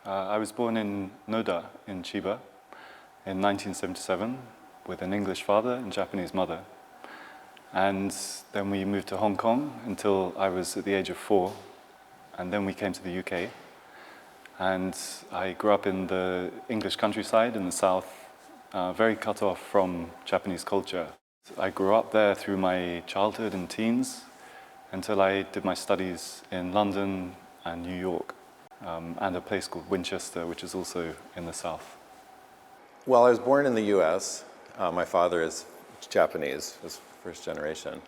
I was born in Noda in Chiba in 1977 with an English father and Japanese mother. And then we moved to Hong Kong until I was at the age of 4. And then we came to the UK. And I grew up in the English countryside in the south, very cut off from Japanese culture. I grew up there through my childhood and teens until I did my studies in London and New York, and a place called Winchester, which is also in the south. Well, I was born in the US. My father is Japanese, was first generation.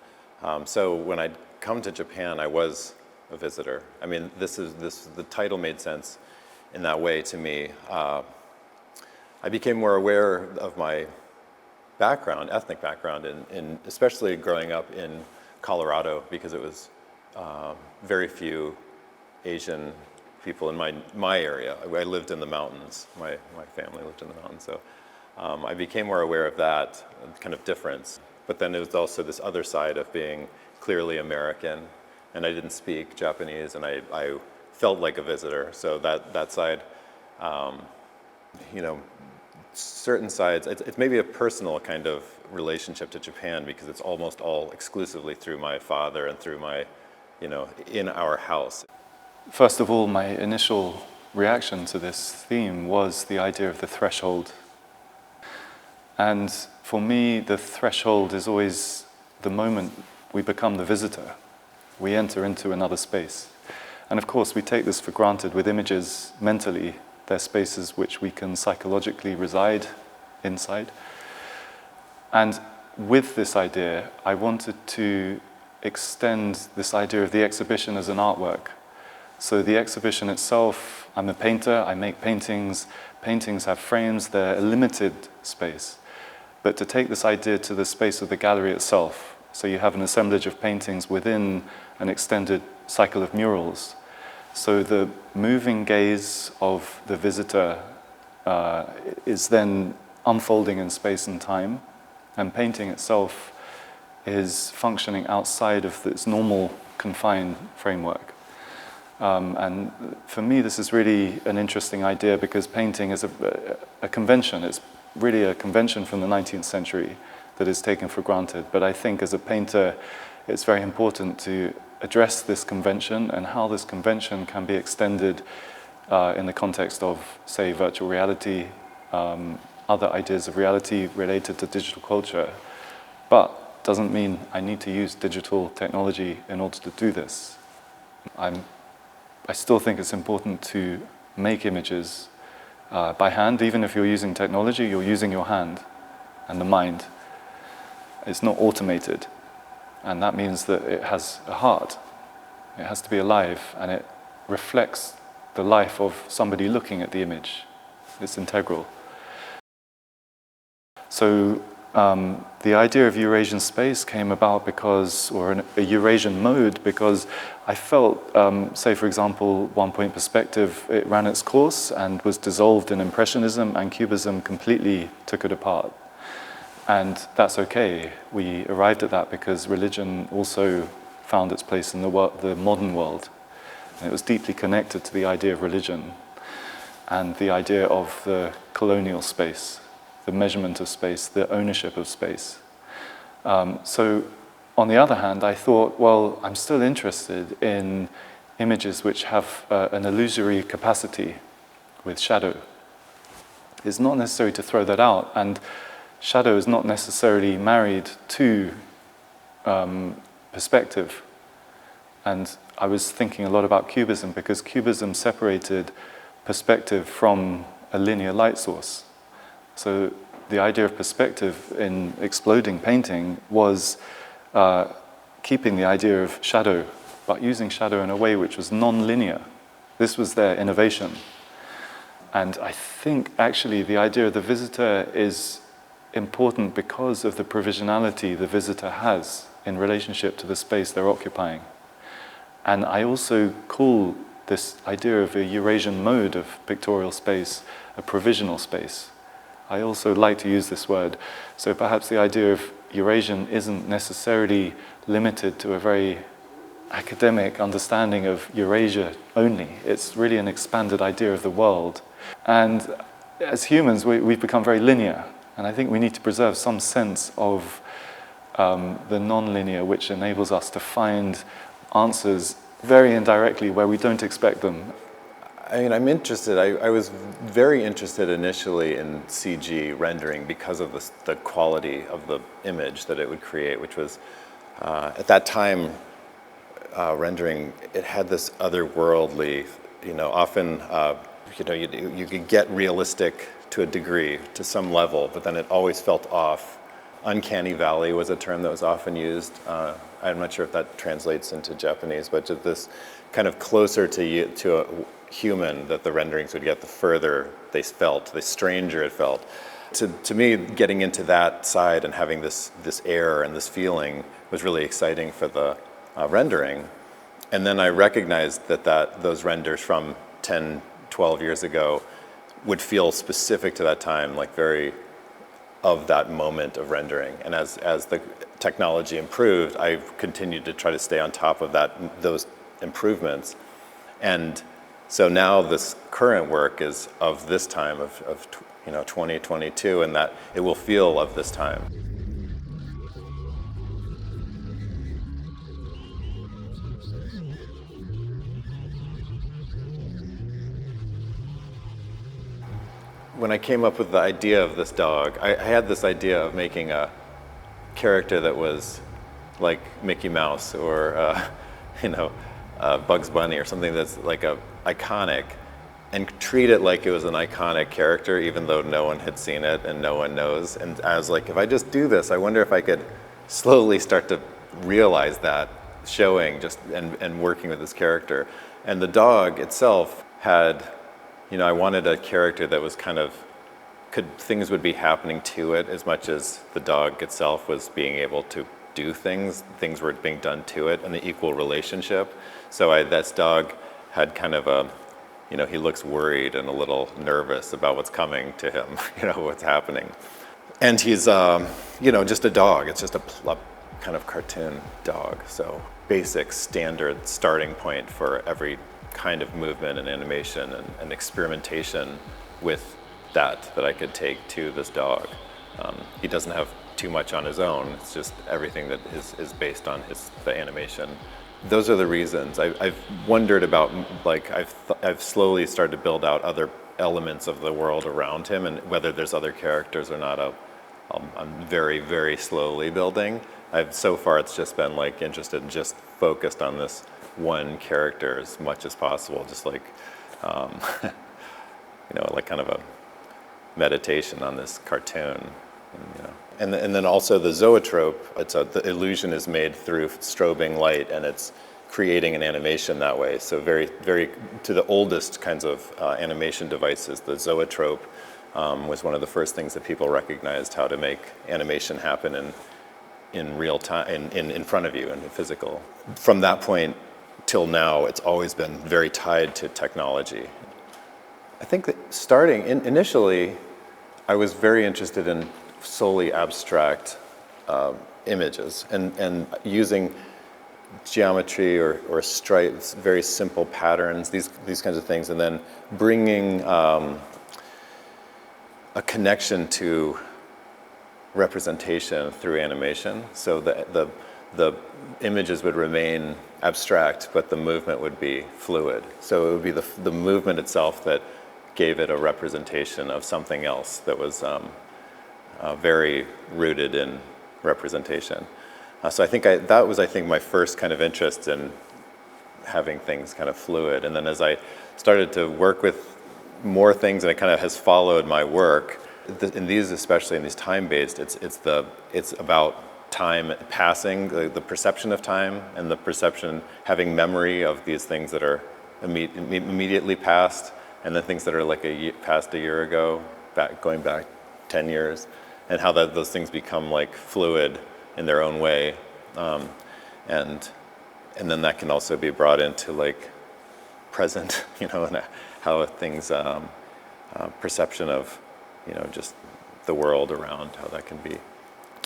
So when I'd come to Japan, I was a visitor. I mean, the title made sense in that way to me. I became more aware of my background, ethnic background, especially growing up in Colorado, because it was very few Asian people in my area. I lived in the mountains. My family lived in the mountains, so I became more aware of that kind of difference. But then there was also this other side of being clearly American, and I didn't speak Japanese, and I felt like a visitor. So that side, you know, certain sides, it's maybe a personal kind of relationship to Japan because it's almost all exclusively through my father and through my, you know, in our house. First of all, my initial reaction to this theme was the idea of the threshold. And for me, the threshold is always the moment we become the visitor. We enter into another space. And of course, we take this for granted with images mentally. They're spaces which we can psychologically reside inside. And with this idea, I wanted to extend this idea of the exhibition as an artwork. So the exhibition itself, I'm a painter, I make paintings. Paintings have frames, they're a limited space. But to take this idea to the space of the gallery itself, so you have an assemblage of paintings within an extended cycle of murals. So the moving gaze of the visitor is then unfolding in space and time, and painting itself is functioning outside of its normal confined framework. And for me, this is really an interesting idea because painting is a convention. It's really a convention from the 19th century that is taken for granted. But I think as a painter, it's very important to address this convention and how this convention can be extended in the context of, say, virtual reality, other ideas of reality related to digital culture. But doesn't mean I need to use digital technology in order to do this. I still think it's important to make images by hand. Even if you're using technology, you're using your hand and the mind. It's not automated. And that means that it has a heart. It has to be alive, and it reflects the life of somebody looking at the image. It's integral. So the idea of Eurasian space came about because, or a Eurasian mode, because I felt, say for example, One Point Perspective, it ran its course and was dissolved in Impressionism, and Cubism completely took it apart. And that's okay. We arrived at that because religion also found its place in the modern world. And it was deeply connected to the idea of religion and the idea of the colonial space, the measurement of space, the ownership of space. So on the other hand, I thought, well, I'm still interested in images which have an illusory capacity with shadow. It's not necessary to throw that out, and shadow is not necessarily married to perspective. And I was thinking a lot about Cubism because Cubism separated perspective from a linear light source. So the idea of perspective in exploding painting was keeping the idea of shadow, but using shadow in a way which was non-linear. This was their innovation. And I think actually the idea of the visitor is important because of the provisionality the visitor has in relationship to the space they're occupying. And I also call this idea of a Eurasian mode of pictorial space a provisional space. I also like to use this word. So perhaps the idea of Eurasian isn't necessarily limited to a very academic understanding of Eurasia only. It's really an expanded idea of the world. And as humans, we've become very linear. And I think we need to preserve some sense of the non-linear, which enables us to find answers very indirectly where we don't expect them. I mean, I'm interested. I was very interested initially in CG rendering because of the quality of the image that it would create, which was, at that time, rendering, it had this otherworldly, often, you could get realistic to a degree, to some level, but then it always felt off. Uncanny valley was a term that was often used. I'm not sure if that translates into Japanese, but just this kind of closer to a human that the renderings would get, the further they felt, the stranger it felt. To me, getting into that side and having this air and this feeling was really exciting for the rendering. And then I recognized that those renders from 10, 12 years ago would feel specific to that time, like very of that moment of rendering. And as the technology improved, I've continued to try to stay on top of those improvements. And so now this current work is of this time of 2022, and that it will feel of this time. When I came up with the idea of this dog, I had this idea of making a character that was like Mickey Mouse or Bugs Bunny or something that's like iconic, and treat it like it was an iconic character, even though no one had seen it and no one knows. And I was like, if I just do this, I wonder if I could slowly start to realize that, showing and working with this character. And the dog itself had, I wanted a character that was things would be happening to it as much as the dog itself was being able to do things were being done to it, and the equal relationship. So this dog had kind of he looks worried and a little nervous about what's coming to him, what's happening. And he's, just a dog. It's just a kind of cartoon dog. So basic, standard starting point for every kind of movement and animation and experimentation with that I could take to this dog. He doesn't have too much on his own. It's just everything that is based on the animation. Those are the reasons. I've wondered about, I've slowly started to build out other elements of the world around him, and whether there's other characters or not, I'm very, very slowly building. So far it's just been interested and just focused on this one character as much as possible, just like kind of a meditation on this cartoon. And then also the zoetrope, the illusion is made through strobing light, and it's creating an animation that way. So very, very, to the oldest kinds of animation devices, the zoetrope was one of the first things that people recognized how to make animation happen in real time, in front of you, in physical. From that point till now, it's always been very tied to technology. I think that initially, I was very interested in solely abstract images and using geometry or stripes, very simple patterns, these kinds of things, and then bringing a connection to representation through animation. So the images would remain abstract, but the movement would be fluid. So it would be the movement itself that gave it a representation of something else that was very rooted in representation. So I think that was my first kind of interest in having things kind of fluid. And then as I started to work with more things, and it kind of has followed my work, in these, especially in these time-based, it's about time passing, the perception of time, and the perception, having memory of these things that are immediately past, and the things that are past a year ago, going back 10 years, and how those things become fluid in their own way, and then that can also be brought into present, and how things, perception of, just the world around, how that can be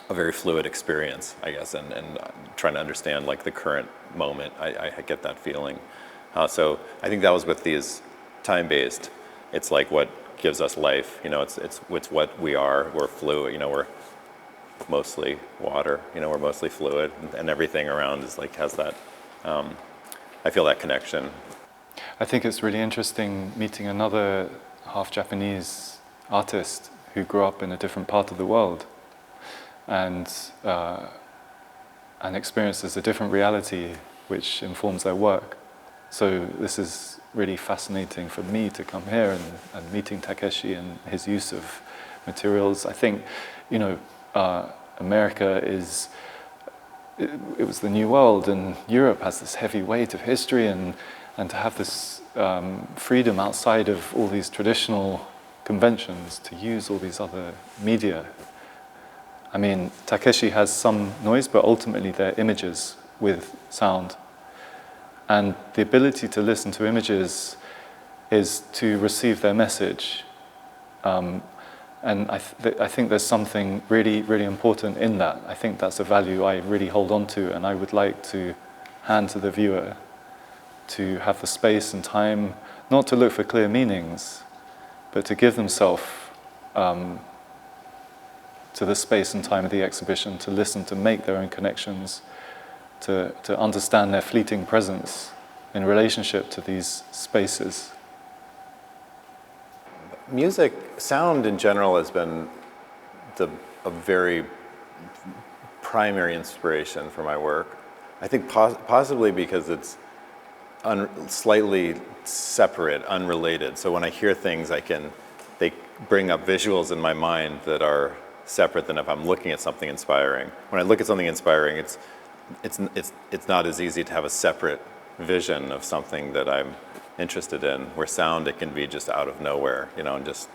a very fluid experience, I guess, and trying to understand like the current moment. I get that feeling. So I think that was with these time-based. It's like what gives us life. You know, it's what we are. We're fluid. You know, we're mostly water. You know, we're mostly fluid, and everything around is like has that. I feel that connection. I think it's really interesting meeting another half Japanese artist who grew up in a different part of the world and experiences a different reality which informs their work. So this is really fascinating for me to come here and meeting Takeshi and his use of materials. I think, you know, America is, it was the New World, and Europe has this heavy weight of history, and to have this freedom outside of all these traditional conventions to use all these other media. I mean, Takeshi has some noise, but ultimately they're images with sound. And the ability to listen to images is to receive their message. And I think there's something really, really important in that. I think that's a value I really hold on to, and I would like to hand to the viewer to have the space and time, not to look for clear meanings, but to give themselves to the space and time of the exhibition, to listen, to make their own connections, to understand their fleeting presence in relationship to these spaces. Music, sound in general has been a very primary inspiration for my work. I think possibly because it's slightly separate, unrelated. So when I hear things, they bring up visuals in my mind that are separate than if I'm looking at something inspiring. When I look at something inspiring, it's not as easy to have a separate vision of something that I'm interested in. Where sound, it can be just out of nowhere, you know, and just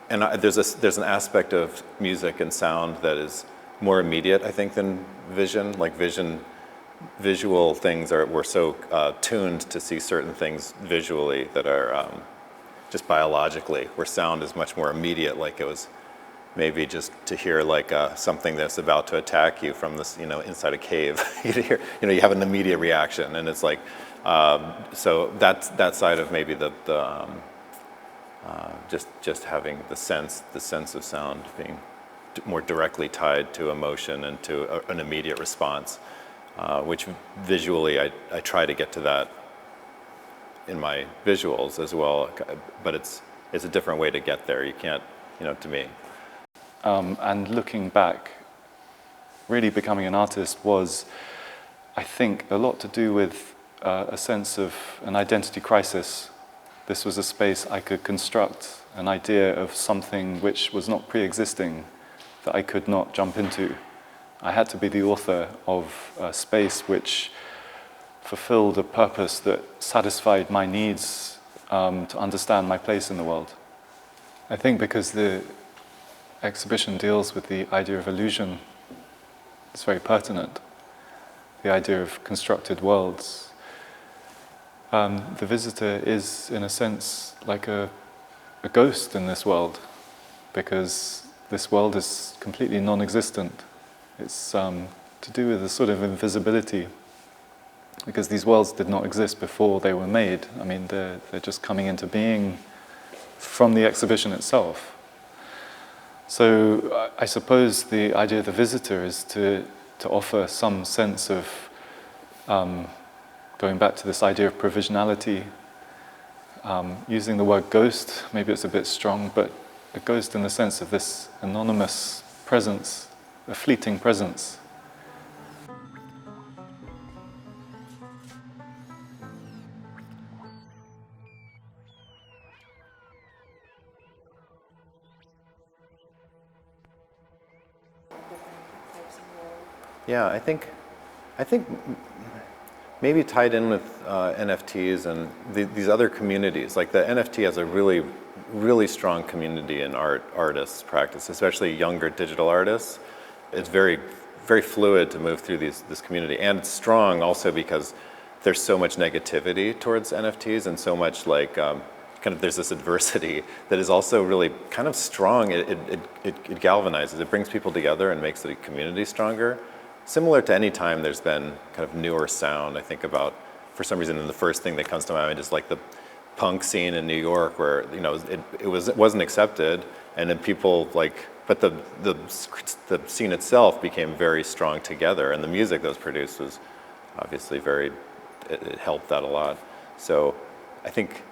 there's an aspect of music and sound that is more immediate, I think, than vision. Like visual things we're so tuned to see certain things visually that are just biologically, where sound is much more immediate, like it was maybe just to hear like something that's about to attack you from this, you know, inside a cave. You have an immediate reaction, and it's like, so that side of maybe just having the sense of sound being more directly tied to emotion and to an immediate response, which visually I try to get to that in my visuals as well, but it's a different way to get there. You can't, you know, to me. And looking back, really becoming an artist was, I think, a lot to do with a sense of an identity crisis. This was a space I could construct an idea of something which was not pre-existing, that I could not jump into. I had to be the author of a space which fulfilled a purpose that satisfied my needs to understand my place in the world. I think because the exhibition deals with the idea of illusion, it's very pertinent. The idea of constructed worlds. The visitor is, in a sense, like a ghost in this world, because this world is completely non-existent. It's to do with a sort of invisibility, because these worlds did not exist before they were made. I mean, they're just coming into being from the exhibition itself. So I suppose the idea of the visitor is to offer some sense of going back to this idea of provisionality, using the word ghost, maybe it's a bit strong, but a ghost in the sense of this anonymous presence, a fleeting presence. Yeah, I think maybe tied in with NFTs and these other communities. Like the NFT has a really, really strong community in artists practice, especially younger digital artists. It's very, very fluid to move through this community, and it's strong also because there's so much negativity towards NFTs and so much like there's this adversity that is also really kind of strong. It galvanizes, it brings people together and makes the community stronger. Similar to any time there's been kind of newer sound, I think about, for some reason, and the first thing that comes to mind is like the punk scene in New York, where it wasn't accepted, and then people but the scene itself became very strong together, and the music that was produced was obviously it helped that a lot. So I think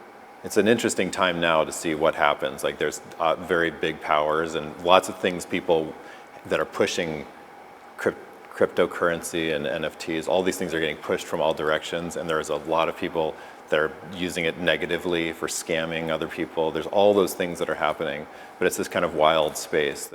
it's an interesting time now to see what happens. Like there's very big powers and lots of things, people that are pushing cryptocurrency and NFTs, all these things are getting pushed from all directions, and there's a lot of people that are using it negatively for scamming other people. There's all those things that are happening, but it's this kind of wild space.